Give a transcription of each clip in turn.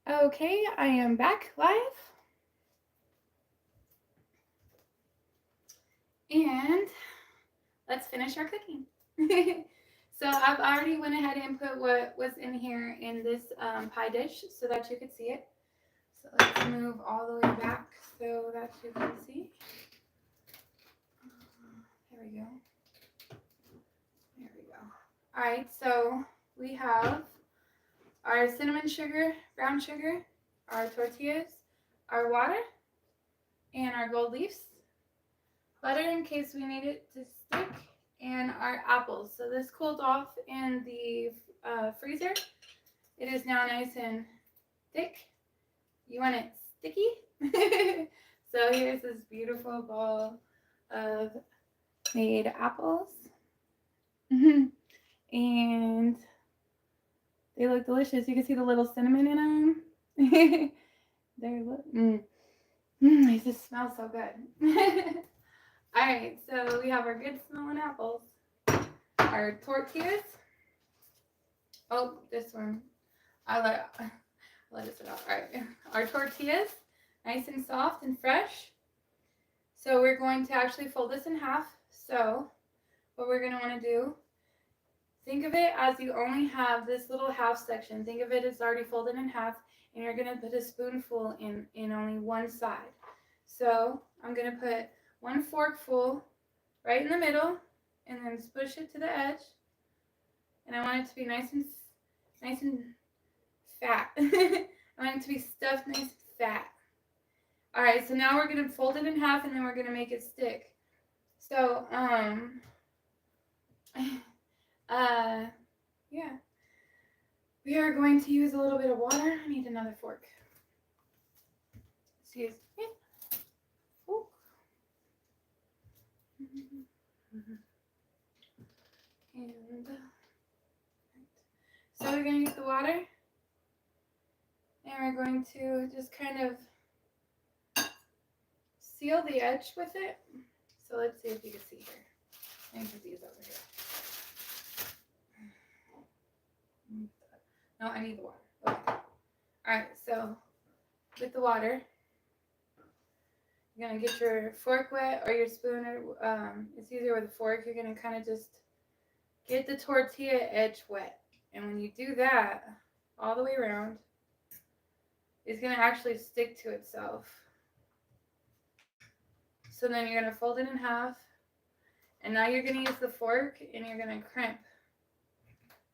Okay, I am back live. And let's finish our cooking. So I've already went ahead and put what was in here in this pie dish so that you could see it. So let's move all the way back so that you can see. There we go. There we go. All right, so we have our cinnamon sugar, brown sugar, our tortillas, our water, and our gold leaves. Butter in case we need it to stick, and our apples. So this cooled off in the freezer. It is now nice and thick. You want it sticky? So here's this beautiful bowl of made apples. And they look delicious. You can see the little cinnamon in them. They look, they just smell so good. All right, so we have our good smelling apples, our tortillas. Oh, this one, I let it sit out. All right, our tortillas, nice and soft and fresh. So we're going to actually fold this in half. So what we're gonna want to do, think of it as you only have this little half section. Think of it as already folded in half, and you're gonna put a spoonful in only one side. So I'm gonna put one forkful right in the middle, and then push it to the edge. And I want it to be nice and fat. I want it to be stuffed nice and fat. All right, so now we're gonna fold it in half, and then we're gonna make it stick. So yeah, we are going to use a little bit of water. I need another fork. Excuse me. Ooh. And so we're going to get the water, and we're going to just kind of seal the edge with it. So let's see if you can see here. I can put these over here. No, I need the water. Okay. All right, so with the water, you're going to get your fork wet or your spoon. It's easier with a fork. You're going to kind of just get the tortilla edge wet. And when you do that all the way around, it's going to actually stick to itself. So then you're going to fold it in half. And now you're going to use the fork and you're going to crimp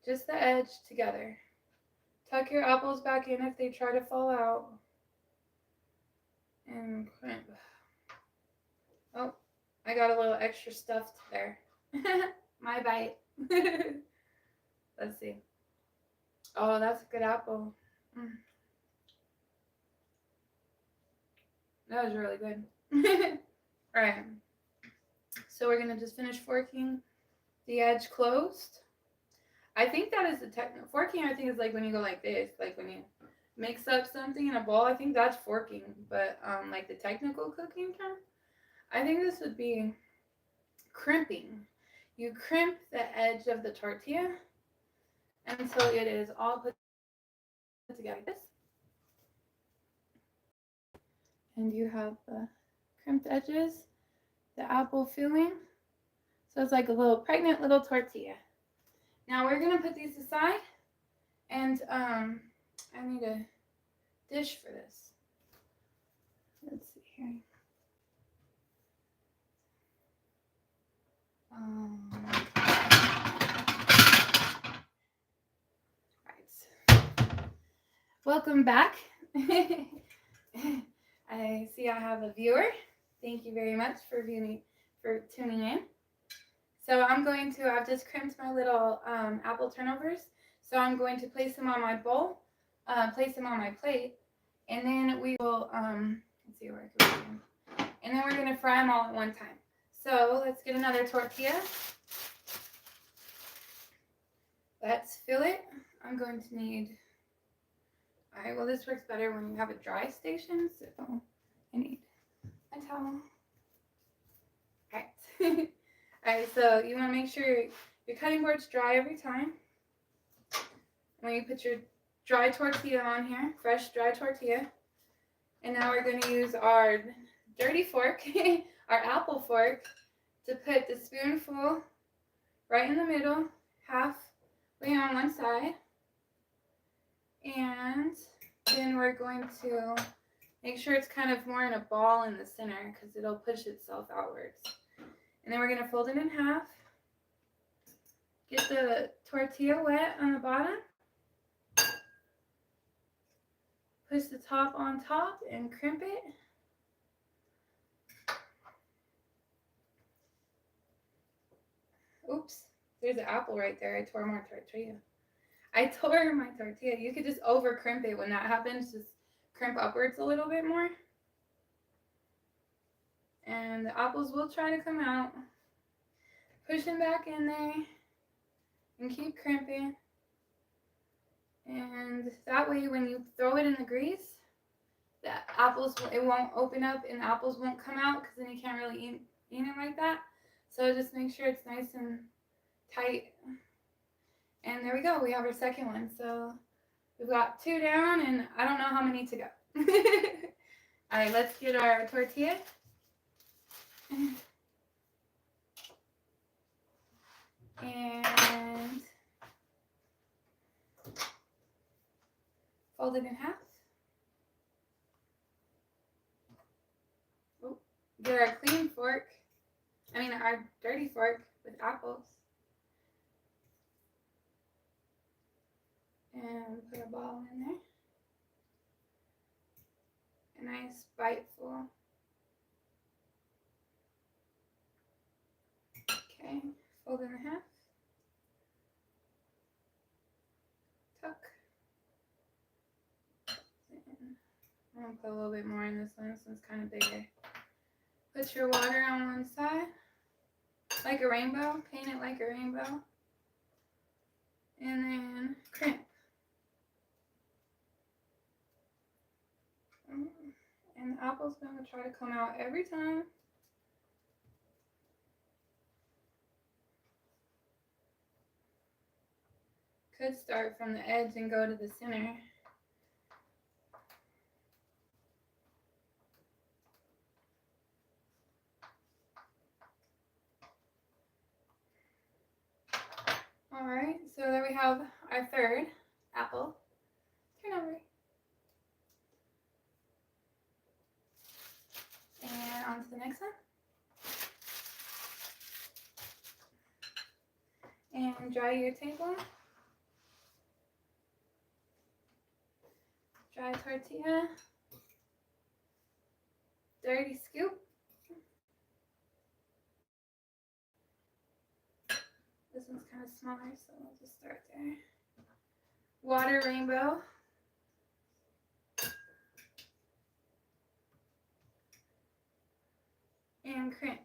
just the edge together. Tuck your apples back in if they try to fall out. And crimp. Oh, I got a little extra stuffed there. My bite. Let's see. Oh, that's a good apple. That was really good. All right. So we're going to just finish forking the edge closed. I think that is the technical. Forking, I think, is like when you go like this, like when you mix up something in a bowl. I think that's forking. But like the technical cooking term, I think this would be crimping. You crimp the edge of the tortilla until it is all put together like this. And you have the crimped edges, the apple filling. So it's like a little pregnant little tortilla. Now we're going to put these aside, and I need a dish for this. Let's see here. Right. Welcome back. I see I have a viewer. Thank you very much for tuning in. So I've just crimped my little apple turnovers. So I'm going to place them on my bowl, place them on my plate, and then we will, let's see where I can do. And then we're going to fry them all at one time. So let's get another tortilla. Let's fill it. I'm going to need, all right, well, this works better when you have a dry station. So I need a towel. All right. All right, so you want to make sure your cutting board's dry every time. When you put your dry tortilla on here, fresh dry tortilla. And now we're going to use our dirty fork, our apple fork, to put the spoonful right in the middle, halfway on one side. And then we're going to make sure it's kind of more in a ball in the center because it'll push itself outwards. And then we're going to fold it in half. Get the tortilla wet on the bottom. Push the top on top and crimp it. Oops, there's an apple right there. I tore my tortilla. You could just over crimp it when that happens. Just crimp upwards a little bit more. And the apples will try to come out. Push them back in there and keep crimping. And that way when you throw it in the grease, the apples, it won't open up and the apples won't come out because then you can't really eat it like that. So just make sure it's nice and tight. And there we go. We have our second one. So we've got 2 down and I don't know how many to go. All right, let's get our tortilla. And fold it in half. Oh, get our clean fork. Our dirty fork with apples. And put a ball in there. A nice biteful. Okay, fold it in half. Tuck. And I'm going to put a little bit more in this one. This one's kind of bigger. Put your water on one side. Like a rainbow. Paint it like a rainbow. And then crimp. And the apple's going to try to come out every time. Could start from the edge and go to the center. Alright, so there we have our third apple. Turn over. And on to the next one. And dry your table. Dry tortilla. Dirty scoop. This one's kind of smaller, so we'll just start there. Water rainbow. And crimp.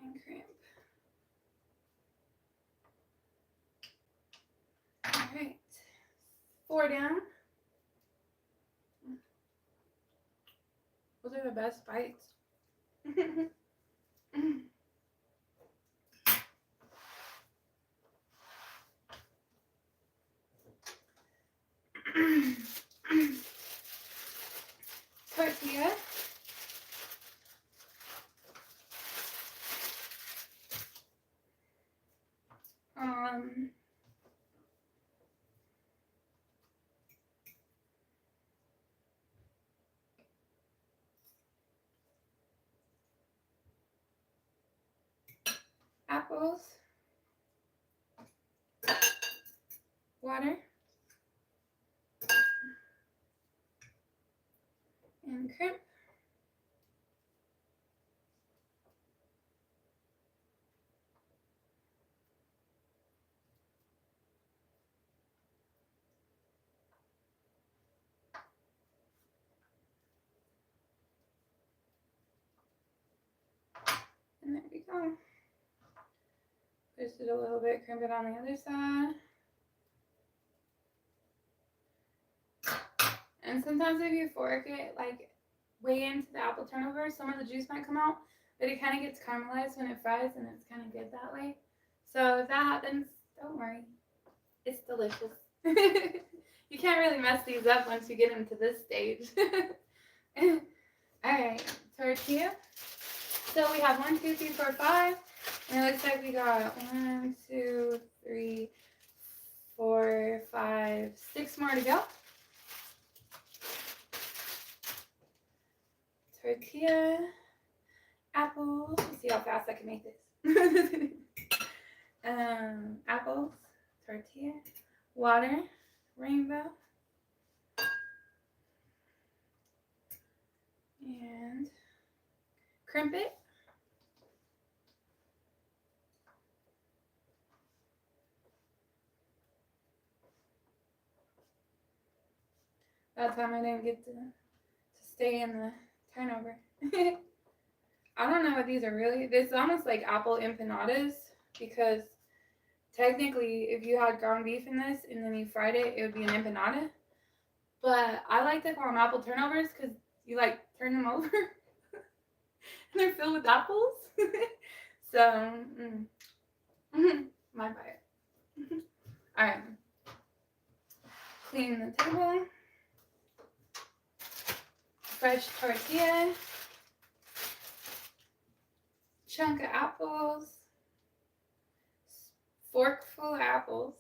And crimp. Alright. 4 down. Those are the best bites. Tortilla. Apples. Water. And crimp. And there we go. Twist it a little bit, crimp it on the other side. And sometimes if you fork it like way into the apple turnover, some of the juice might come out, but it kind of gets caramelized when it fries, and it's kind of good that way. So if that happens, don't worry. It's delicious. You can't really mess these up once you get into this stage. Alright, tortilla. So we have 1, 2, 3, 4, 5. And it looks like we got 1, 2, 3, 4, 5, 6 more to go. Tortilla, apples. Let's see how fast I can make this. Apples, tortilla, water, rainbow, and crimpet. That time I didn't get to stay in the turnover. I don't know what these are really. This is almost like apple empanadas, because technically if you had ground beef in this and then you fried it, it would be an empanada. But I like to call them apple turnovers because you like turn them over and they're filled with apples. So, my bite. Alright. Clean the table. Fresh tortilla. Chunk of apples. Fork full of apples.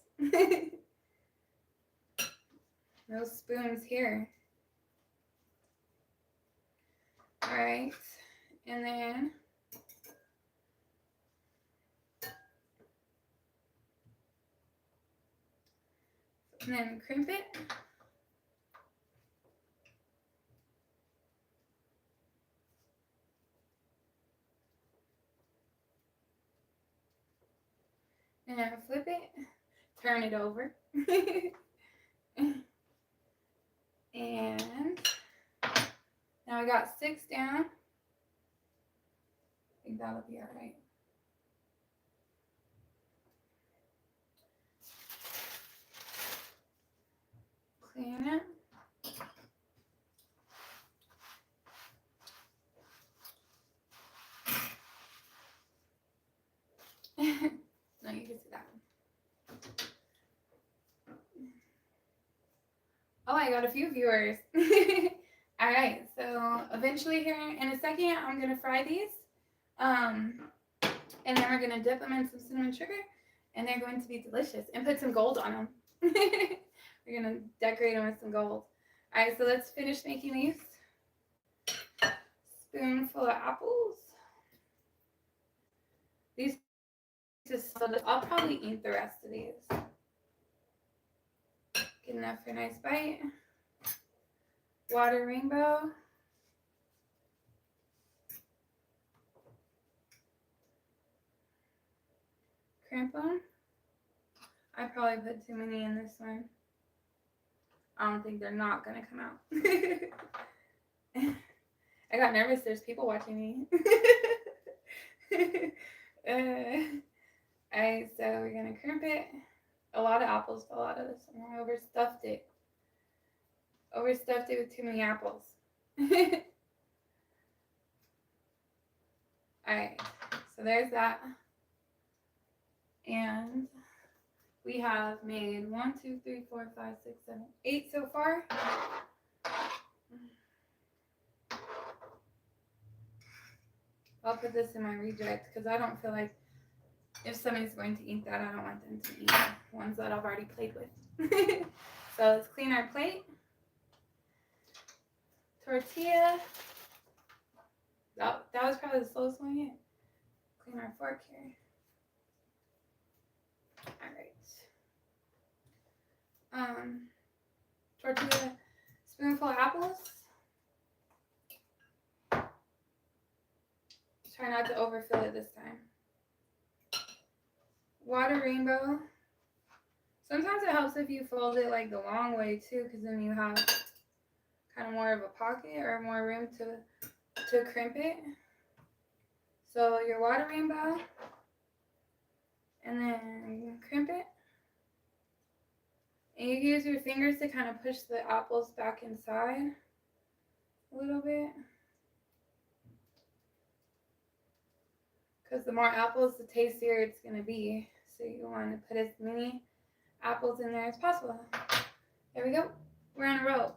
No spoons here. Alright. And then crimp it. And then flip it. Turn it over. And now I got 6 down. I think that'll be alright. Clean it. No, you can see that one. Oh, I got a few viewers. Alright, so eventually here in a second, I'm going to fry these. And then we're going to dip them in some cinnamon sugar. And they're going to be delicious. And put some gold on them. We're going to decorate them with some gold. Alright, so let's finish making these. Spoonful of apples. These just, I'll probably eat the rest of these. Get enough for a nice bite. Water rainbow. Crimp them. I probably put too many in this one. I don't think they're not going to come out. I got nervous. There's people watching me. Alright, so we're going to crimp it. A lot of apples fell out of this one. I overstuffed it. Overstuffed it with too many apples. Alright, so there's that. And we have made 1, 2, 3, 4, 5, 6, 7, 8 so far. I'll put this in my reject because I don't feel like if somebody's going to eat that, I don't want them to eat ones that I've already played with. So let's clean our plate. Tortilla. That was probably the slowest one yet. Clean our fork here. Alright. Tortilla, spoonful of apples. Try not to overfill it this time. Water rainbow. Sometimes it helps if you fold it like the long way too, because then you have kind of more of a pocket or more room to crimp it. So your water rainbow, and then crimp it. And you can use your fingers to kind of push the apples back inside a little bit. Because the more apples, the tastier it's going to be. So you want to put as many apples in there as possible. There we go. We're on a roll.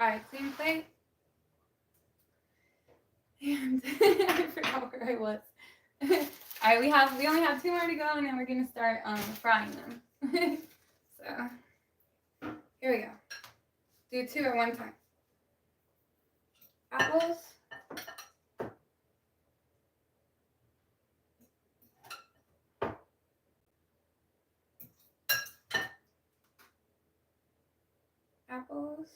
Alright, clean plate. And I forgot where I was. Alright, we only have 2 more to go, and then we're gonna start frying them. So here we go. Do 2 at one time. Apples. Apples.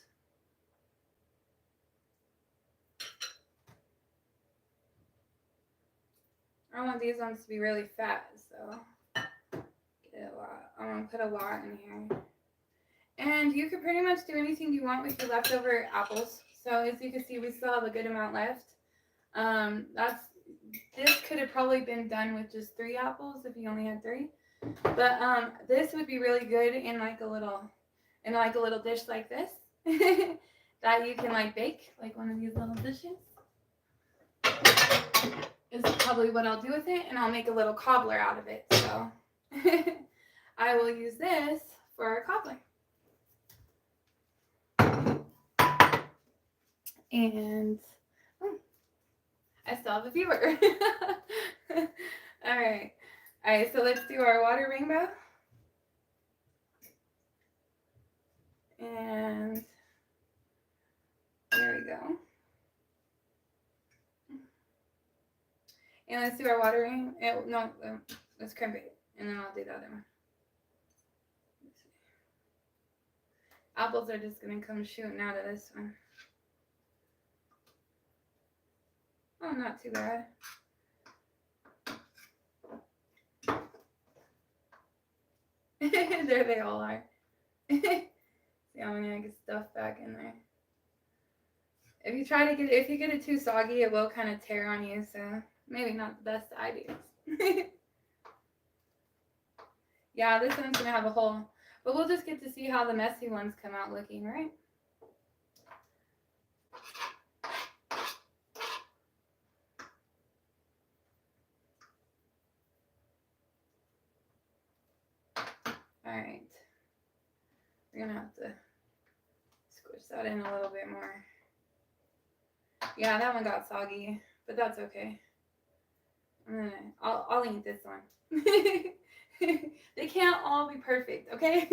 I want these ones to be really fat, so get a lot. I'm gonna put a lot in here. And you could pretty much do anything you want with your leftover apples. So as you can see, we still have a good amount left. This could have probably been done with just 3 apples if you only had 3. But this would be really good in like a little dish like this that you can like bake, like one of these little dishes. Is probably what I'll do with it, and I'll make a little cobbler out of it. So I will use this for a cobbler. And I still have a viewer. All right, so let's do our water rainbow. And there we go. And let's do our water rainbow. No, let's crimp it, and then I'll do the other one. Apples are just gonna come shooting out of this one. Oh, not too bad. There they all are. See how many I get stuff back in there. If you get it too soggy, it will kind of tear on you, so maybe not the best ideas. Yeah, this one's gonna have a hole, but we'll just get to see how the messy ones come out looking, right? Alright. We're gonna have to squish that in a little bit more. Yeah, that one got soggy, but that's okay. I'll eat this one. They can't all be perfect, okay?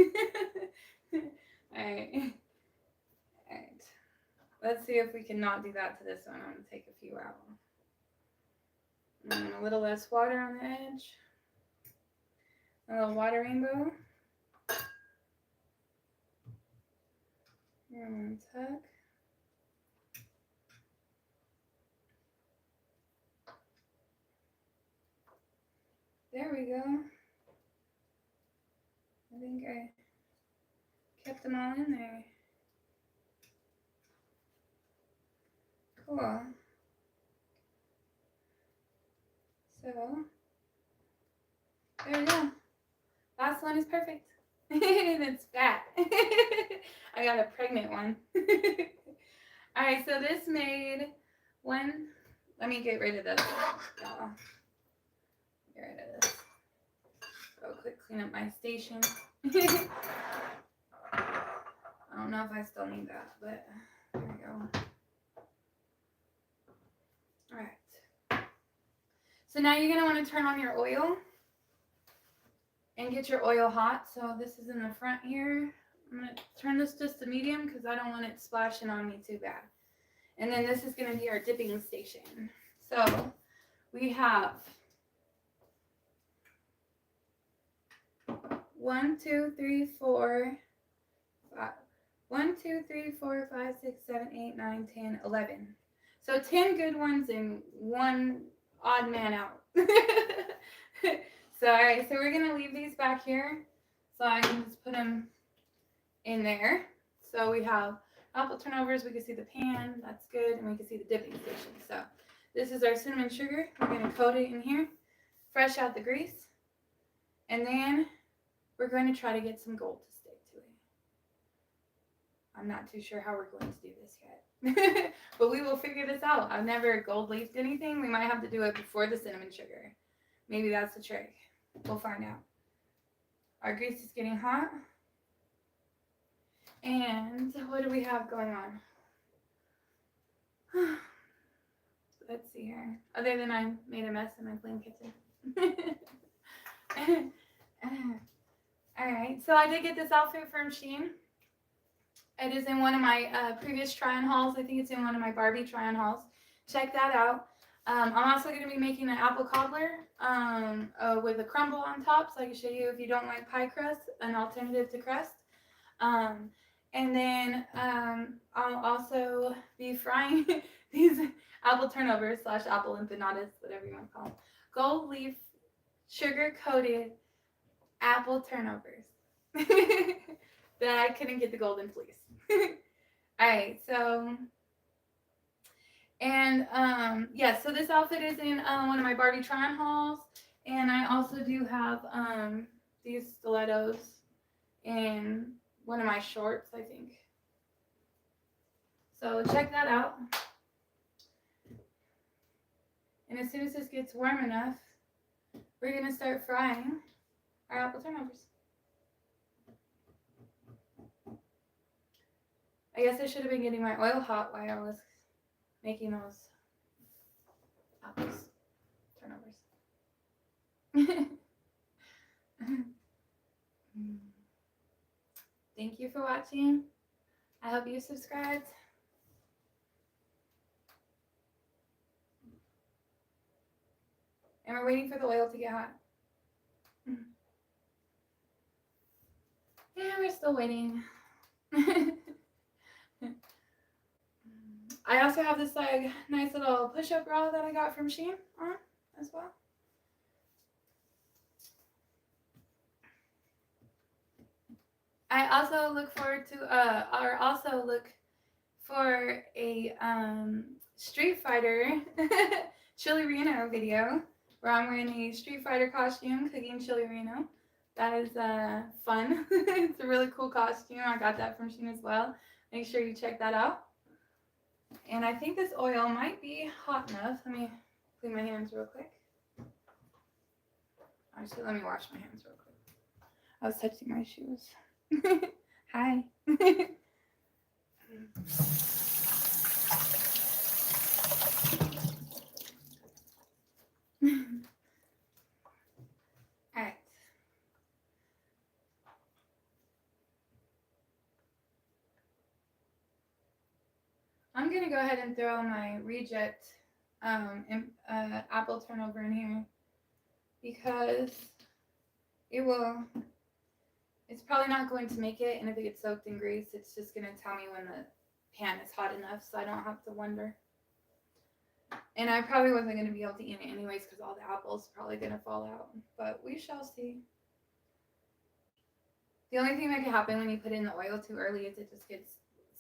Alright. Alright. Let's see if we can not do that to this one. I'm gonna take a few out. And a little less water on the edge. A little water rainbow. And tuck. There we go. I think I kept them all in there. Cool. So, there we go. Last one is perfect. And it's fat. I got a pregnant one. Alright, so this made one. Let me get rid of this. Get rid of this. Real quick, clean up my station. I don't know if I still need that, but there we go. Alright. So now you're going to want to turn on your oil and get your oil hot. So this is in the front here. I'm going to turn this just to medium because I don't want it splashing on me too bad. And then this is going to be our dipping station. So we have 1, 2, 3, 4, 5. 1, 2, 3, 4, 5, 6, 7, 8, 9, 10, 11. So 10 good ones and 1 odd man out. So, all right, so we're going to leave these back here so I can just put them in there. So we have apple turnovers. We can see the pan. That's good. And we can see the dipping station. So this is our cinnamon sugar. We're going to coat it in here, fresh out the grease. And then we're going to try to get some gold to stick to it. I'm not too sure how we're going to do this yet. But we will figure this out. I've never gold leafed anything. We might have to do it before the cinnamon sugar. Maybe that's the trick. We'll find out. Our grease is getting hot. And what do we have going on? Let's see here. Other than I made a mess in my clean kitchen. Alright, so I did get this outfit from Shein. It is in one of my previous try-on hauls. I think it's in one of my Barbie try-on hauls. Check that out. I'm also going to be making an apple cobbler with a crumble on top, so I can show you if you don't like pie crust, an alternative to crust. And then I'll also be frying these apple turnovers / apple empanadas, whatever you want to call them. Gold leaf sugar coated apple turnovers that I couldn't get the golden fleece. Alright, so and yeah, so this outfit is in one of my Barbie try-on hauls, and I also do have these stilettos in one of my shorts, I think. So check that out. And as soon as this gets warm enough, we're going to start frying our apple turnovers. I guess I should have been getting my oil hot while I was making those apples turnovers. Thank you for watching. I hope you subscribed. And we're waiting for the oil to get hot. Yeah, we're still waiting. I also have this like nice little push-up bra that I got from Shein on as well. I also look forward to for a Street Fighter Chili Reno video where I'm wearing a Street Fighter costume cooking chili Reno. That is fun. It's a really cool costume. I got that from Shein as well. Make sure you check that out. And I think this oil might be hot enough. Let me clean my hands real quick. Actually, let me wash my hands real quick. I was touching my shoes. Hi. Alright. I'm going to go ahead and throw my reject apple turnover in here because it's probably not going to make it, and if it gets soaked in grease, it's just going to tell me when the pan is hot enough, so I don't have to wonder. And I probably wasn't going to be able to eat it anyways because all the apples are probably going to fall out, but we shall see. The only thing that can happen when you put in the oil too early is it just gets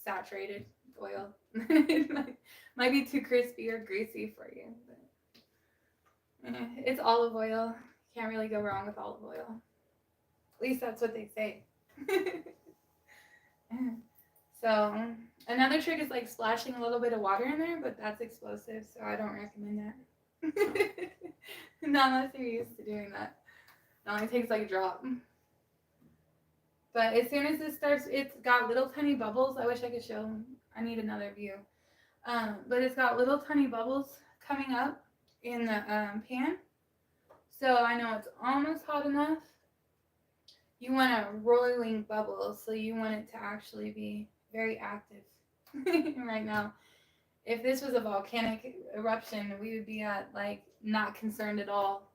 saturated with oil. It might be too crispy or greasy for you, but it's olive oil. Can't really go wrong with olive oil. At least that's what they say. So another trick is like splashing a little bit of water in there, but that's explosive, so I don't recommend that. Not unless you're used to doing that. It only takes like a drop. But as soon as this starts, it's got little tiny bubbles. I wish I could show them. I need another view. But it's got little tiny bubbles coming up in the pan. So I know it's almost hot enough. You want a rolling bubble, so you want it to actually be very active right now. If this was a volcanic eruption, we would be at like not concerned at all.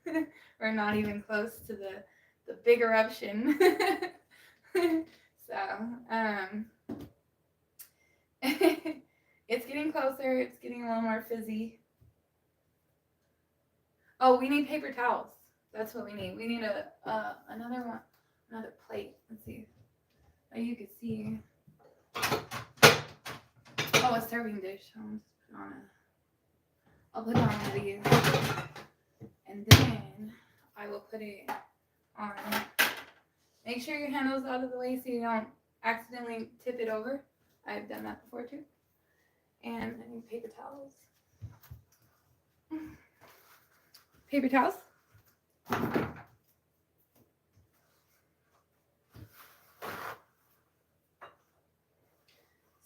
We're not even close to the big eruption. So it's getting closer. It's getting a little more fizzy. Oh, we need paper towels. That's what we need. We need another plate. Let's see. Oh, you can see. Oh, a serving dish. I'll put it on one of these. And then I will put it on. Make sure your handle's out of the way so you don't accidentally tip it over. I've done that before too. And I need paper towels. Paper towels.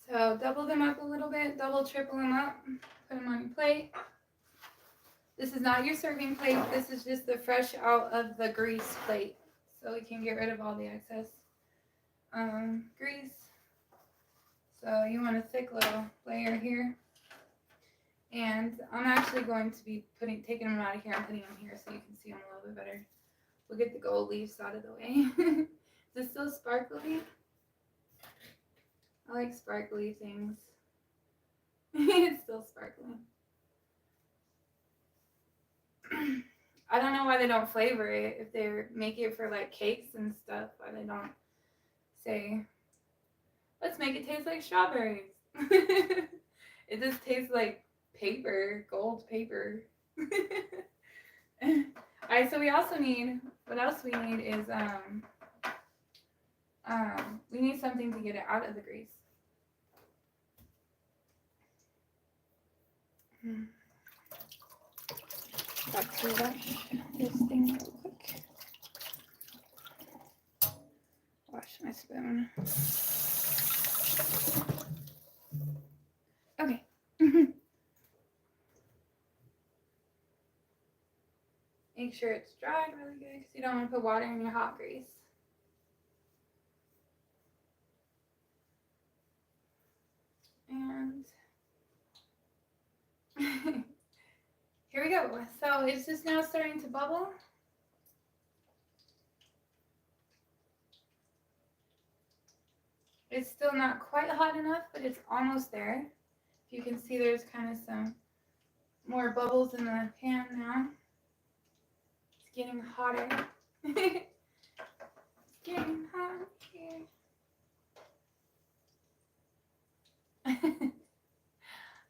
So double them up a little bit, double, triple them up, put them on your plate. This is not your serving plate, this is just the fresh out of the grease plate. So we can get rid of all the excess grease. So you want a thick little layer here. And I'm actually going to be taking them out of here and putting them here so you can see them a little bit better. We'll get the gold leaves out of the way. Is this still sparkly? I like sparkly things. It's still sparkling. I don't know why they don't flavor it. If they make it for like cakes and stuff, why they don't say, let's make it taste like strawberries. It just tastes like paper, gold paper. Alright, so we also need, what else we need is, we need something to get it out of the grease. Got to wash this thing real quick. Wash my spoon. Okay. Make sure it's dried really good because you don't want to put water in your hot grease. And here we go. So it's just now starting to bubble. It's still not quite hot enough, but it's almost there. You can see there's kind of some more bubbles in the pan now. It's getting hotter. It's getting hot here.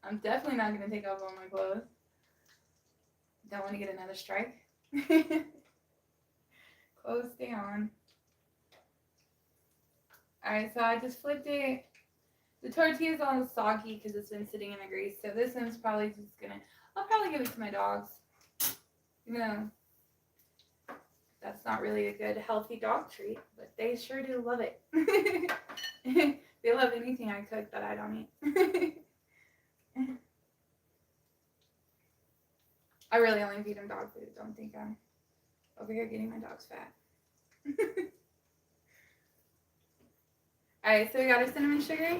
I'm definitely not going to take off all my clothes. Don't want to get another strike. Clothes stay on. Alright, so I just flipped it. The tortilla's all soggy because it's been sitting in the grease. So this one's probably just going to, I'll probably give it to my dogs. You know, that's not really a good healthy dog treat, but they sure do love it. They love anything I cook that I don't eat. I really only feed them dog food. Don't think I'm over here getting my dogs fat. Alright, so we got our cinnamon sugar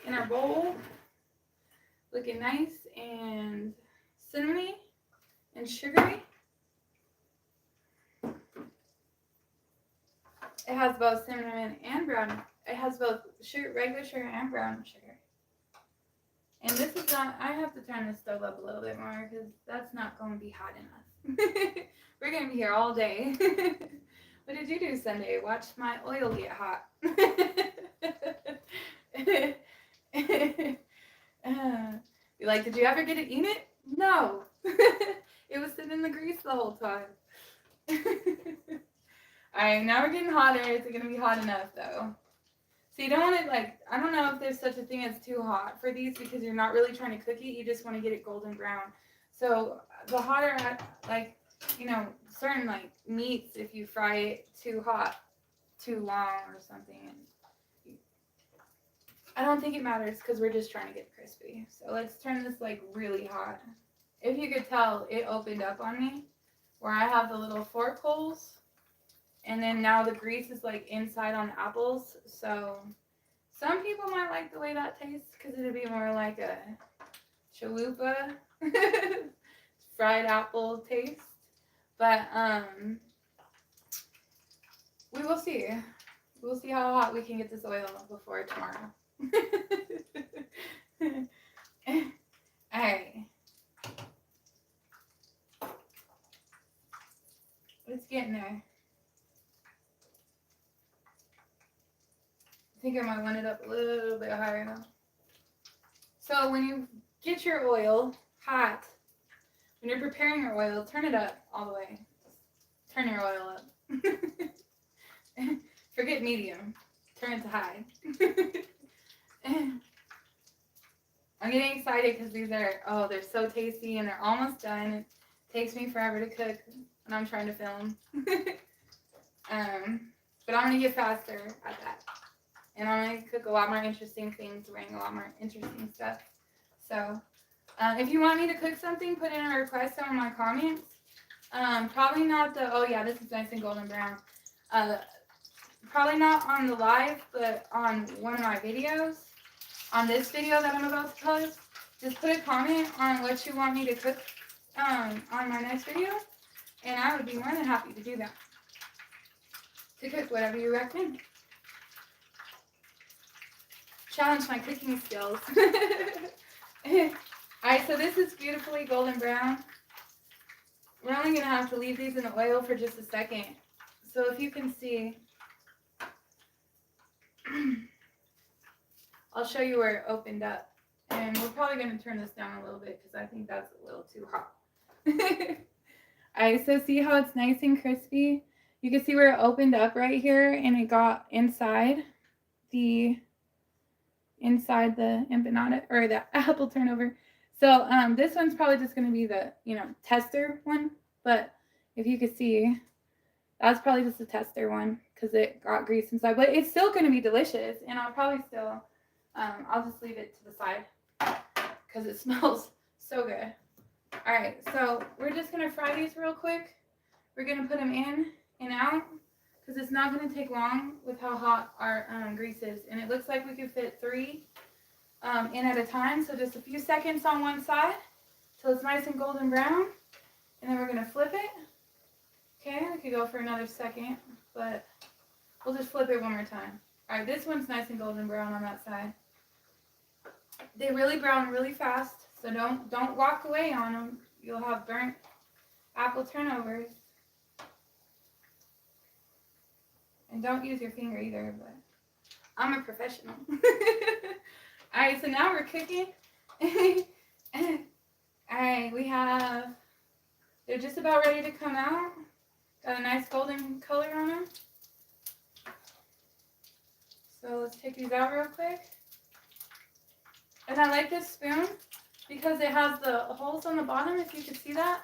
in our bowl. Looking nice and cinnamony and sugary. It has both cinnamon and brown. It has both sugar, regular sugar and brown sugar. And this is not, I have to turn the stove up a little bit more because that's not going to be hot enough. We're going to be here all day. What did you do Sunday? Watch my oil get hot. You're like, did you ever get to eat it? No. It was sitting in the grease the whole time. Alright, now we're getting hotter. Is it going to be hot enough though? So you don't want it like, I don't know if there's such a thing as too hot for these because you're not really trying to cook it. You just want to get it golden brown. So the hotter, like, you know, certain like meats, if you fry it too hot, too long or something, I don't think it matters because we're just trying to get crispy. So let's turn this like really hot. If you could tell, it opened up on me where I have the little fork holes. And then now the grease is like inside on apples. So some people might like the way that tastes because it'd be more like a chalupa fried apple taste. But we will see. We'll see how hot we can get this oil before tomorrow. Alright. It's getting there. I think I might want it up a little bit higher now. So when you get your oil hot, when you're preparing your oil, turn it up all the way. Turn your oil up. Forget medium. Turn it to high. I'm getting excited because these are, oh, they're so tasty and they're almost done. It takes me forever to cook when I'm trying to film. But I'm going to get faster at that. And I'm going to cook a lot more interesting things, bring a lot more interesting stuff. So, if you want me to cook something, put in a request on my comments. Probably not the, oh yeah, this is nice and golden brown. Probably not on the live, but on one of my videos. On this video that I'm about to post, just put a comment on what you want me to cook on my next video, and I would be more than happy to do that. To cook whatever you recommend. Challenge my cooking skills. Alright, so this is beautifully golden brown. We're only going to have to leave these in the oil for just a second. So if you can see, I'll show you where it opened up. And we're probably going to turn this down a little bit because I think that's a little too hot. Alright, so see how it's nice and crispy? You can see where it opened up right here and it got inside the empanada or the apple turnover. So this one's probably just going to be the, tester one. But if you could see, that's probably just a tester one because it got grease inside. But it's still going to be delicious. And I'll probably still, I'll just leave it to the side because it smells so good. All right, so we're just going to fry these real quick. We're going to put them in and out because it's not going to take long with how hot our grease is. And it looks like we could fit 3 in at a time. So just a few seconds on one side till it's nice and golden brown. And then we're going to flip it. Okay, we could go for another second, but we'll just flip it one more time. All right, this one's nice and golden brown on that side. They really brown really fast, so don't walk away on them. You'll have burnt apple turnovers. And don't use your finger either, but I'm a professional. Alright, so now we're cooking. Alright, they're just about ready to come out. Got a nice golden color on them. So let's take these out real quick. And I like this spoon because it has the holes on the bottom, if you could see that.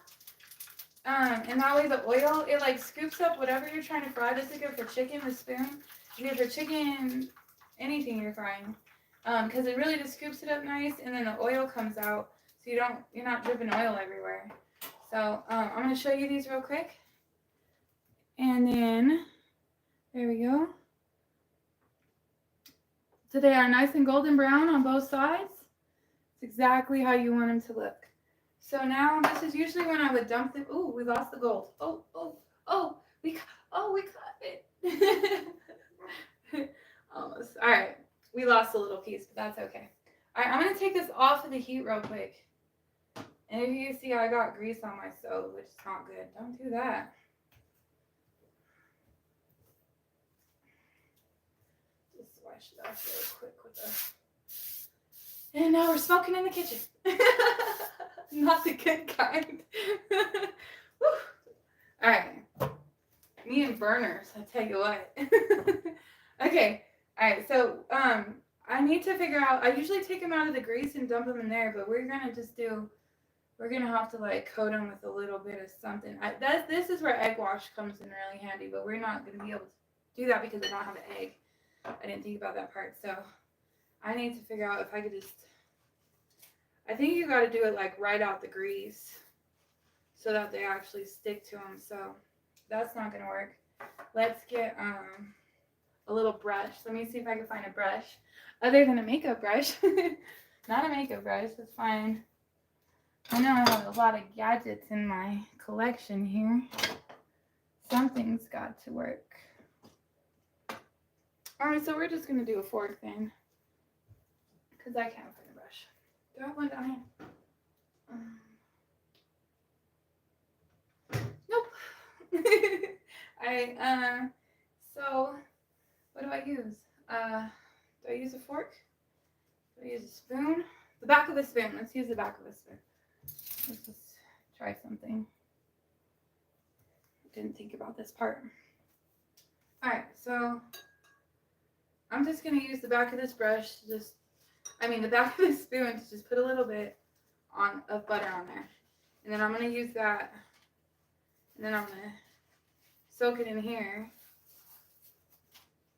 And that way the oil, it like scoops up whatever you're trying to fry. This is good for chicken, the spoon. It's good for chicken, anything you're frying. Because it really just scoops it up nice, and then the oil comes out, so you're not dripping oil everywhere. So I'm going to show you these real quick. And then, there we go. So they are nice and golden brown on both sides. It's exactly how you want them to look. So now, this is usually when I would dump them. Ooh, we lost the gold. We got it. Almost. All right. We lost a little piece, but that's okay. All right, I'm going to take this off of the heat real quick. And if you see, I got grease on my stove, which is not good. Don't do that. Just wash it off real quick with this. And now we're smoking in the kitchen. Not the good kind. All right. Me and burners, I tell you what. Okay. All right. So I need to figure out. I usually take them out of the grease and dump them in there, but we're gonna have to like coat them with a little bit of something. This is where egg wash comes in really handy, but we're not gonna be able to do that because I don't have an egg. I didn't think about that part, so I need to figure out if I could just. I think you got to do it like right out the grease so that they actually stick to them. So that's not going to work. Let's get a little brush. Let me see if I can find a brush other than a makeup brush. Not a makeup brush. That's fine. I know I have a lot of gadgets in my collection here. Something's got to work. All right, so we're just going to do a fork then because I can't find a brush. Do I have one down here? Nope. Alright, so what do I use? Do I use a fork? Do I use a spoon? The back of a spoon. Let's use the back of a spoon. Let's just try something. Didn't think about this part. Alright, so I'm just going to use the back of this brush to the back of this spoon to just put a little bit of butter on there. And then I'm going to use that, and then I'm going to soak it in here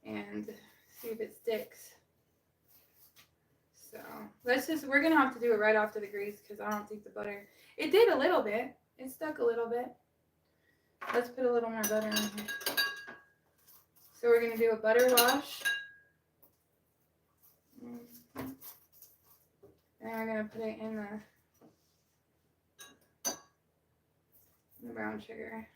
and see if it sticks. So we're going to have to do it right after the grease because I don't think the butter, it did a little bit. It stuck a little bit. Let's put a little more butter in here. So we're going to do a butter wash. And we're going to put it in the brown sugar.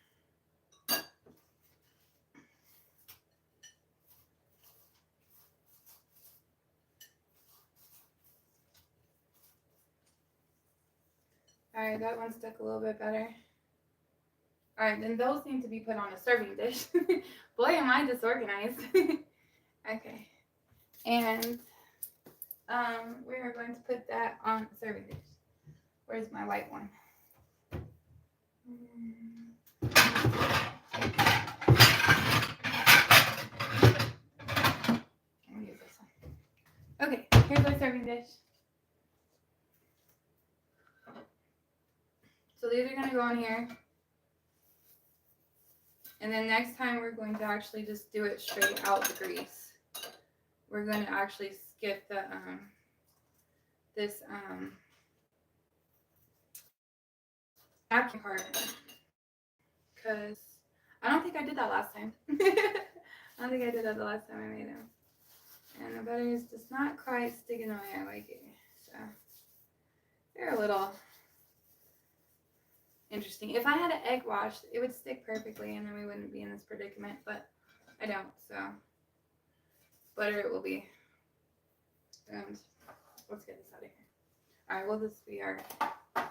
Alright, that one stuck a little bit better. Alright, then those need to be put on a serving dish. Boy, am I disorganized. Okay. And we're going to put that on a serving dish. Where's my white one? I'll use this one. Okay, here's our serving dish. So these are going to go on here. And then next time we're going to actually just do it straight out the grease. We're going to actually skip the napkin part because I don't think I did that last time. I don't think I did that the last time I made them. And the butter is just not quite sticking the way I like it. So they're a little interesting. If I had an egg wash, it would stick perfectly and then we wouldn't be in this predicament, but I don't, so butter it will be. And let's get this out of here. Alright, well this will be our, I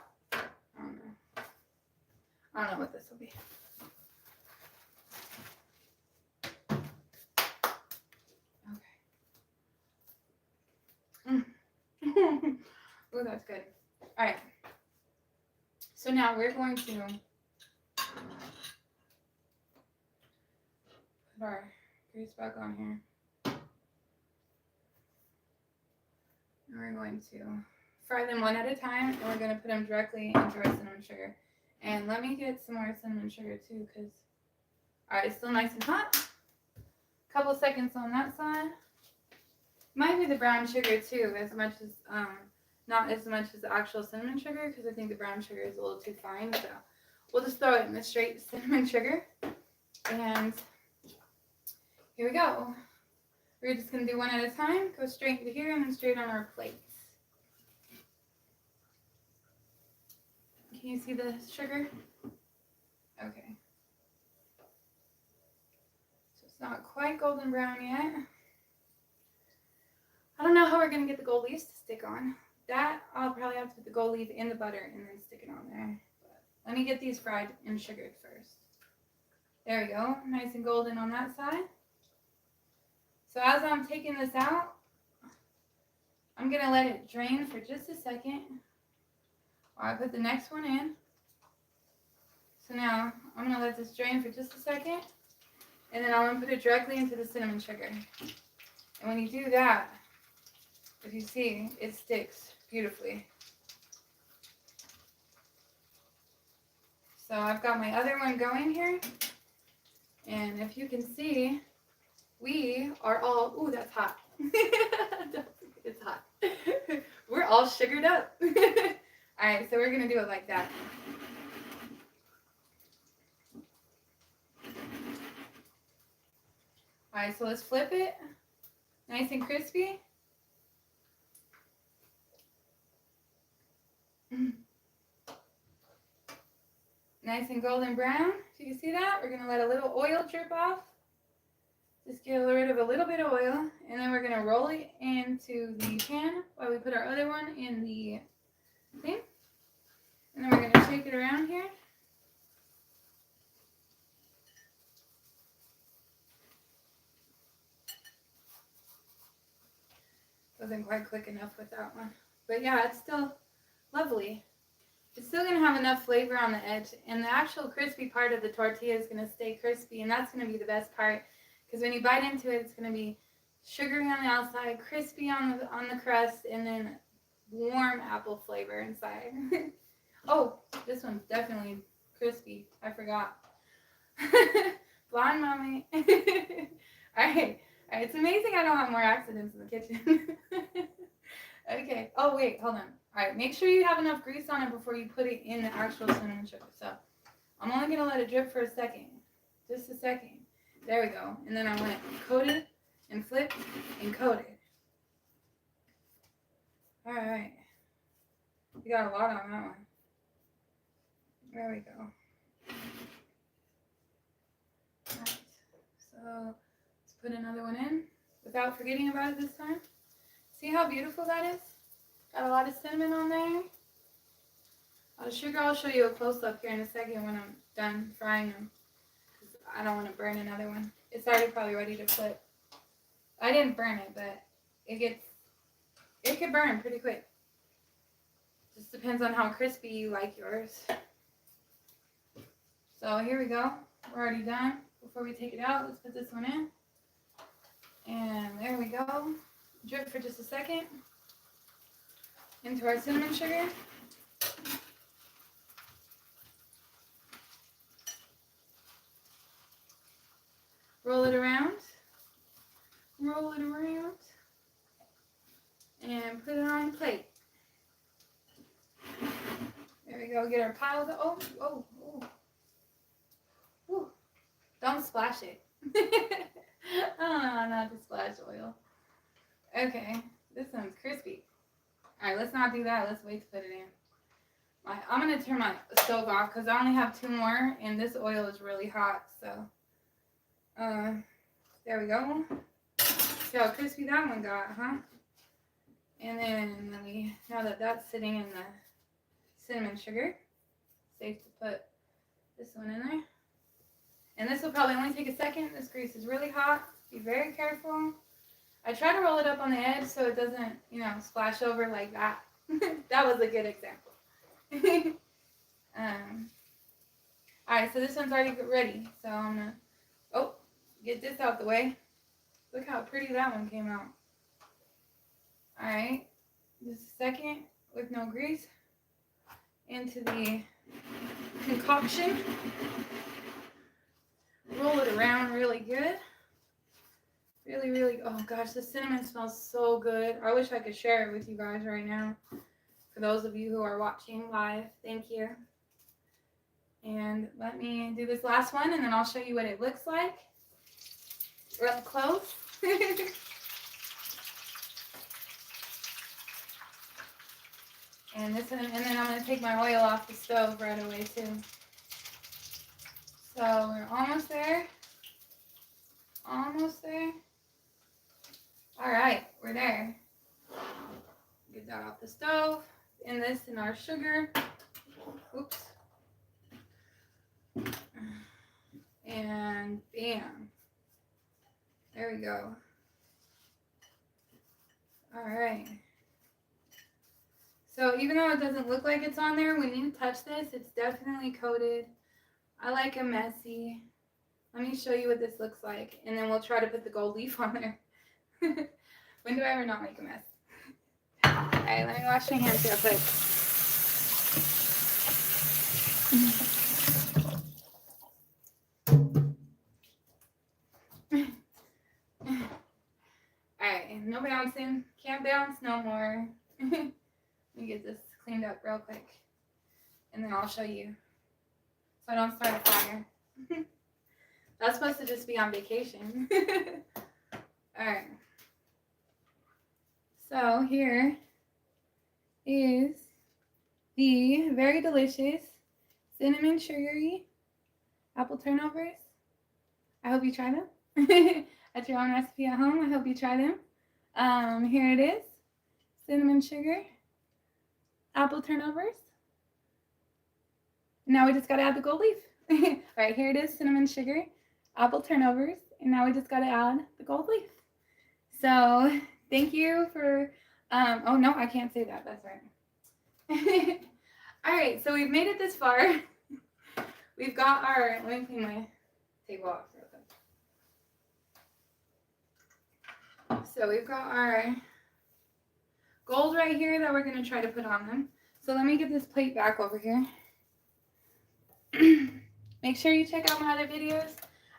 don't know what this will be. Okay. Oh, that's good. Alright. So now we're going to put our grease back on here. And we're going to fry them one at a time, and we're going to put them directly into our cinnamon sugar. And let me get some more cinnamon sugar too, because, alright, it's still nice and hot. Couple seconds on that side. Might be the brown sugar too, as much as, not as much as the actual cinnamon sugar, because I think the brown sugar is a little too fine. So we'll just throw it in the straight cinnamon sugar. And here we go. We're just going to do one at a time, go straight into here, and then straight on our plates. Can you see the sugar? Okay. So it's not quite golden brown yet. I don't know how we're going to get the gold leaves to stick on. That, I'll probably have to put the gold leaf in the butter and then stick it on there. But let me get these fried and sugared first. There we go. Nice and golden on that side. So as I'm taking this out, I'm going to let it drain for just a second while I put the next one in. So now I'm going to let this drain for just a second, and then I'm going to put it directly into the cinnamon sugar. And when you do that, if you see, it sticks beautifully. So I've got my other one going here, and if you can see, we are all, ooh, that's hot. It's hot. We're all sugared up. Alright, so we're going to do it like that. Alright, so let's flip it. Nice and crispy. Nice and golden brown. So you can see that. We're going to let a little oil drip off. Just get rid of a little bit of oil. And then we're going to roll it into the pan while we put our other one in the thing. And then we're going to shake it around here. Wasn't quite quick enough with that one. But yeah, it's still lovely. It's still going to have enough flavor on the edge, and the actual crispy part of the tortilla is going to stay crispy, and that's going to be the best part, because when you bite into it, it's going to be sugary on the outside, crispy on the crust, and then warm apple flavor inside. Oh, this one's definitely crispy. I forgot. Blonde mommy. All right. It's amazing I don't have more accidents in the kitchen. Okay. Oh, wait. Hold on. All right. Make sure you have enough grease on it before you put it in the actual cinnamon sugar. So I'm only going to let it drip for a second. Just a second. There we go. And then I went coated and flipped and coated. All right. We got a lot on that one. There we go. All right. So let's put another one in without forgetting about it this time. See how beautiful that is? Got a lot of cinnamon on there. A lot of sugar. I'll show you a close-up here in a second when I'm done frying them. Because I don't want to burn another one. It's already probably ready to flip. I didn't burn it, but it could burn pretty quick. Just depends on how crispy you like yours. So here we go. We're already done. Before we take it out, let's put this one in. And there we go. Drip for just a second into our cinnamon sugar. Roll it around. Roll it around. And put it on the plate. There we go. Get our pile of oh. Ooh. Don't splash it. Oh, not to splash oil. Okay, this one's crispy. Alright, let's not do that. Let's wait to put it in. I'm going to turn my stove off because I only have 2 more and this oil is really hot. So, there we go. See how crispy that one got, huh? And then now that that's sitting in the cinnamon sugar, safe to put this one in there. And this will probably only take a second. This grease is really hot. Be very careful. I try to roll it up on the edge so it doesn't, splash over like that. That was a good example. Alright, so this one's already ready. So I'm going to, get this out the way. Look how pretty that one came out. Alright, just a second with no grease into the concoction. Roll it around really good. Really, really, oh gosh, the cinnamon smells so good. I wish I could share it with you guys right now. For those of you who are watching live, thank you. And let me do this last one and then I'll show you what it looks like. We're up close. And then I'm going to take my oil off the stove right away too. So we're almost there. Almost there. Alright, we're there. Get that off the stove. In this in our sugar. Oops. And bam. There we go. Alright. So even though it doesn't look like it's on there, when you touch this, it's definitely coated. I like it messy. Let me show you what this looks like, and then we'll try to put the gold leaf on there. When do I ever not make a mess? Alright, let me wash my hands real quick. Alright, no bouncing. Can't bounce no more. Let me get this cleaned up real quick, and then I'll show you. So I don't start a fire. That's supposed to just be on vacation. Alright. So here is the very delicious cinnamon sugary apple turnovers. I hope you try them. At your own recipe at home. I hope you try them. Here it is. Cinnamon sugar apple turnovers. Now we just got to add the gold leaf. All right, here it is, cinnamon sugar, apple turnovers, and now we just got to add the gold leaf. So Thank you for, oh no, I can't say that. That's right. All right, so we've made it this far. We've got our, let me clean my table off real quick. So we've got our gold right here that we're going to try to put on them. So let me get this plate back over here. Make sure you check out my other videos.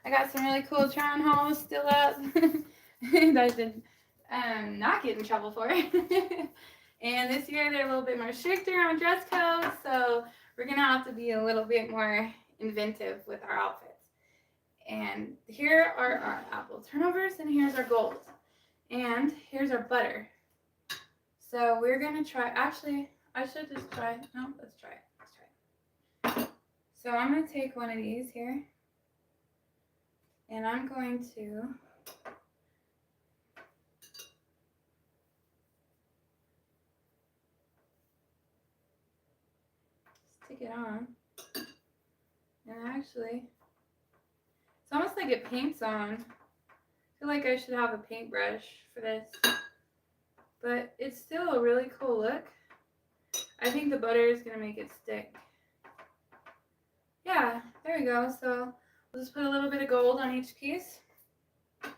I got some really cool try-on hauls still up that I did not get in trouble for. And this year they're a little bit more stricter on dress code, so we're going to have to be a little bit more inventive with our outfits. And here are our apple turnovers, and here's our gold. And here's our butter. So we're going to try, actually, I should just try, no, let's try it. So I'm going to take one of these here, and I'm going to stick it on. And actually, it's almost like it paints on. I feel like I should have a paintbrush for this, but it's still a really cool look. I think the butter is going to make it stick. Yeah, there we go. So we'll just put a little bit of gold on each piece. Put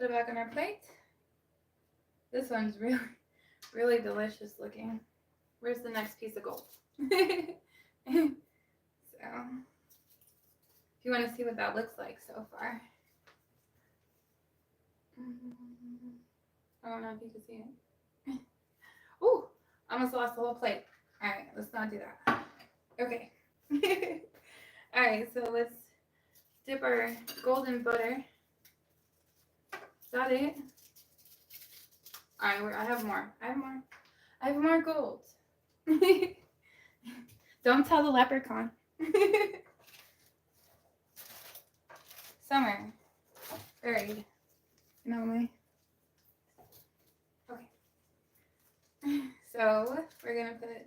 it back on our plate. This one's really, really delicious looking. Where's the next piece of gold? So, if you want to see what that looks like so far. I don't know if you can see it. Ooh, I almost lost the whole plate. All right, let's not do that. Okay. All right, so let's dip our golden butter. Is that it? All right, I have more. I have more gold. Don't tell the leprechaun. Somewhere buried. You know me. Okay. So we're gonna put a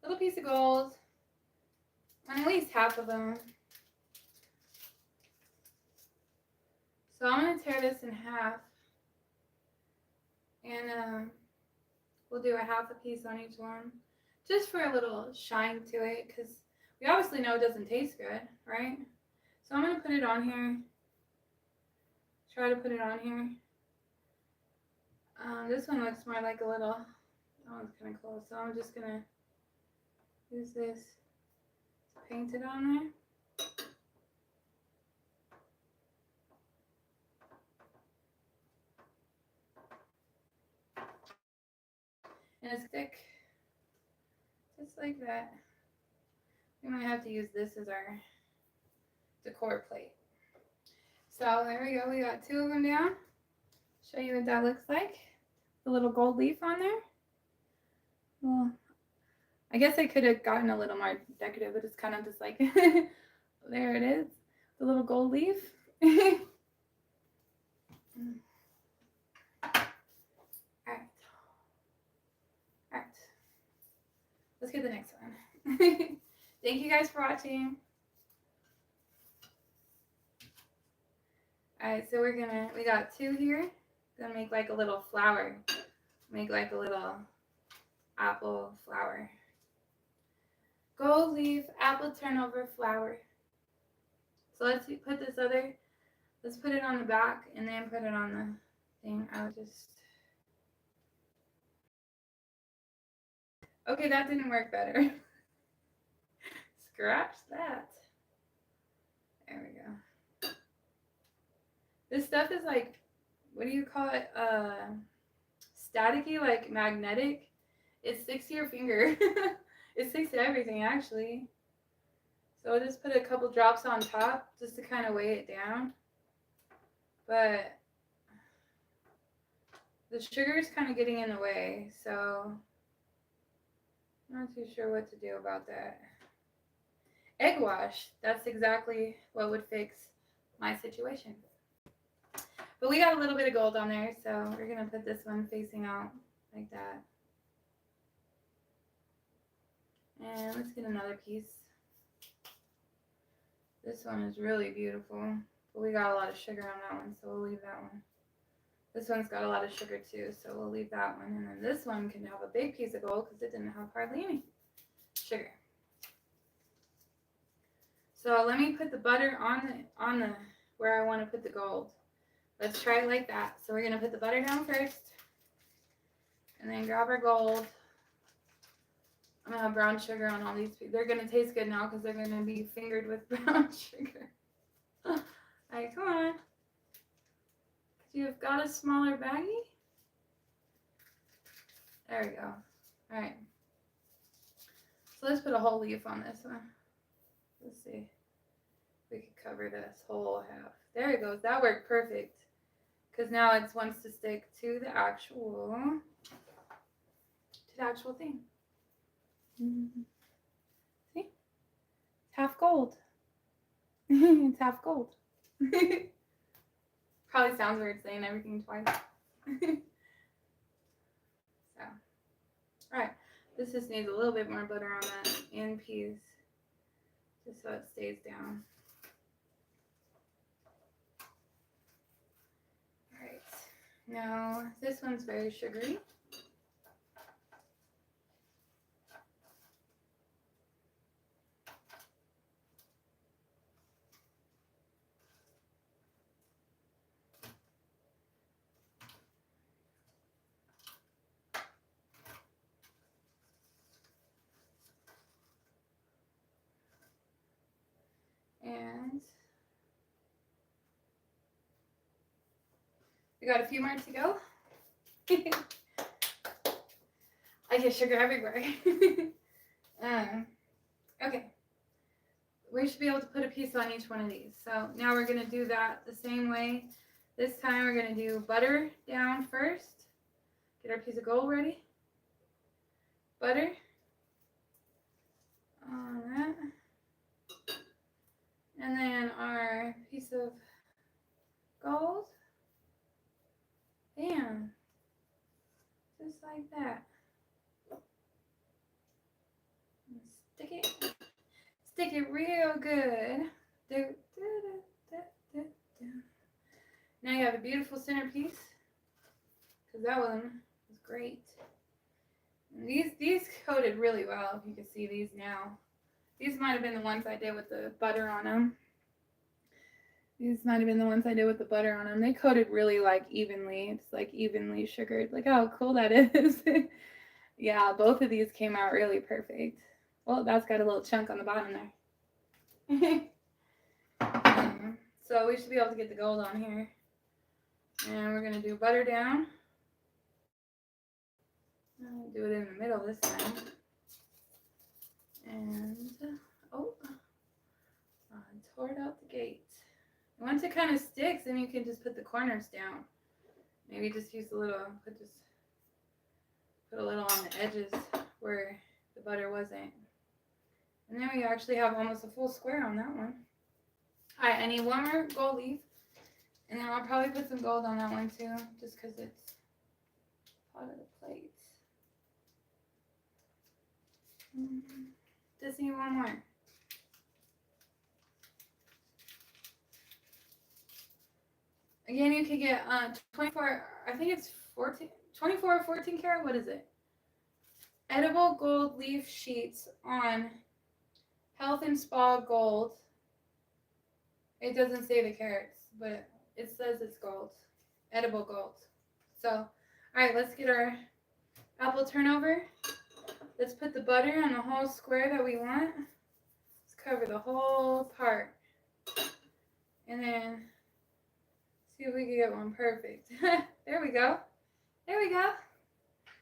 little piece of gold on at least half of them. So I'm gonna tear this in half, and we'll do a half a piece on each one, just for a little shine to it, because we obviously know it doesn't taste good, right? So I'm gonna put it on here. Try to put it on here. This one looks more like a little, that one's kind of cool, so I'm just gonna use this to paint it on there. And it's thick, just like that. We might have to use this as our decor plate. So there we go, we got two of them down. Show you what that looks like. The little gold leaf on there. Well, I guess I could have gotten a little more decorative, but it's kind of just like, there it is, the little gold leaf. Alright. Alright. Let's get the next one. Thank you guys for watching. Alright, so we got two here. Gonna make like a little flower. Make like a little apple flower. Gold leaf apple turnover flower. So let's put this other, let's put it on the back and then put it on the thing. I'll just, okay, that didn't work better. Scratch that. There we go. This stuff is like, what do you call it? Staticky, like magnetic. It sticks to your finger. It sticks to everything, actually. So I'll just put a couple drops on top just to kind of weigh it down. But the sugar is kind of getting in the way, so I'm not too sure what to do about that. Egg wash, that's exactly what would fix my situation. But we got a little bit of gold on there, so we're going to put this one facing out like that. And let's get another piece. This one is really beautiful, but we got a lot of sugar on that one, so we'll leave that one. This one's got a lot of sugar too, so we'll leave that one. And then this one can have a big piece of gold because it didn't have hardly any sugar. So let me put the butter on the where I want to put the gold. Let's try it like that. So we're gonna put the butter down first, and then grab our gold. I'm gonna have brown sugar on all these. They're gonna taste good now because they're gonna be fingered with brown sugar. All right, come on. You've got a smaller baggie. There we go. All right. So let's put a whole leaf on this one. Let's see. We could cover this whole half. There it goes. That worked perfect. Because now it wants to stick to the actual thing. Mm-hmm. See? It's half gold. It's half gold. Probably sounds weird saying everything twice. So, alright. This just needs a little bit more butter on that end piece. Just so it stays down. Alright. Now, this one's very sugary. And we got a few more to go. I get sugar everywhere. Okay. We should be able to put a piece on each one of these. So now we're going to do that the same way. This time we're going to do butter down first. Get our piece of gold ready. Butter. On that. And then our piece of gold. Bam. Just like that. Stick it. Stick it real good. Now you have a beautiful centerpiece. Because that one was great. And these coated really well, if you can see these now. These might have been the ones I did with the butter on them. These might have been the ones I did with the butter on them. They coated really like evenly. It's like evenly sugared. Look how cool that is. Yeah, both of these came out really perfect. Well, that's got a little chunk on the bottom there. So we should be able to get the gold on here. And we're going to do butter down. I'll do it in the middle this time. And, oh, I tore it out the gate. Once it kind of sticks, then you can just put the corners down. Maybe just use a little, put a little on the edges where the butter wasn't. And then we actually have almost a full square on that one. Alright, I need one more gold leaf. And then I'll probably put some gold on that one too, just because it's part of the plate. Just need one more. Again, you could get 24, I think it's 24 or 14 karat, what is it? Edible gold leaf sheets on Health and Spa Gold. It doesn't say the carats, but it says it's gold. Edible gold. So, alright, let's get our apple turnover. Let's put the butter on the whole square that we want. Let's cover the whole part. And then see if we can get one perfect. There we go. There we go.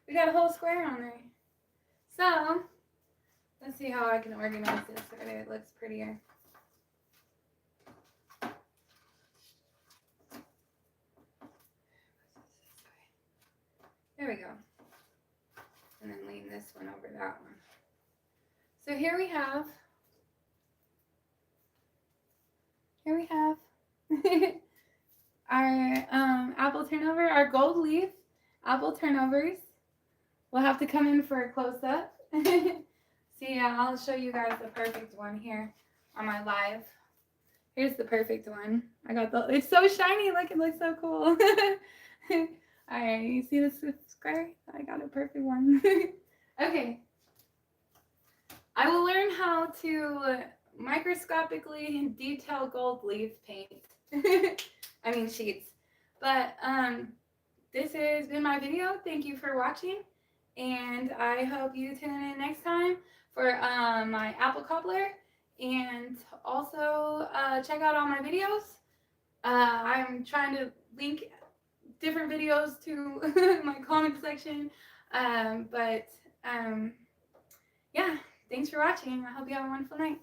We got a whole square on there. So, let's see how I can organize this so that it looks prettier. There we go. And then lean this one over that one. So here we have our apple turnover, our gold leaf apple turnovers. We'll have to come in for a close-up. See, I'll show you guys the perfect one here on my live. Here's the perfect one. I got it's so shiny. Look, it looks so cool. Alright, you see this square? I got a perfect one. Okay. I will learn how to microscopically detail gold leaf paint. I mean sheets. But this has been my video. Thank you for watching. And I hope you tune in next time for my apple cobbler. And also check out all my videos. I'm trying to link different videos to my comment section. But yeah, thanks for watching. I hope you have a wonderful night.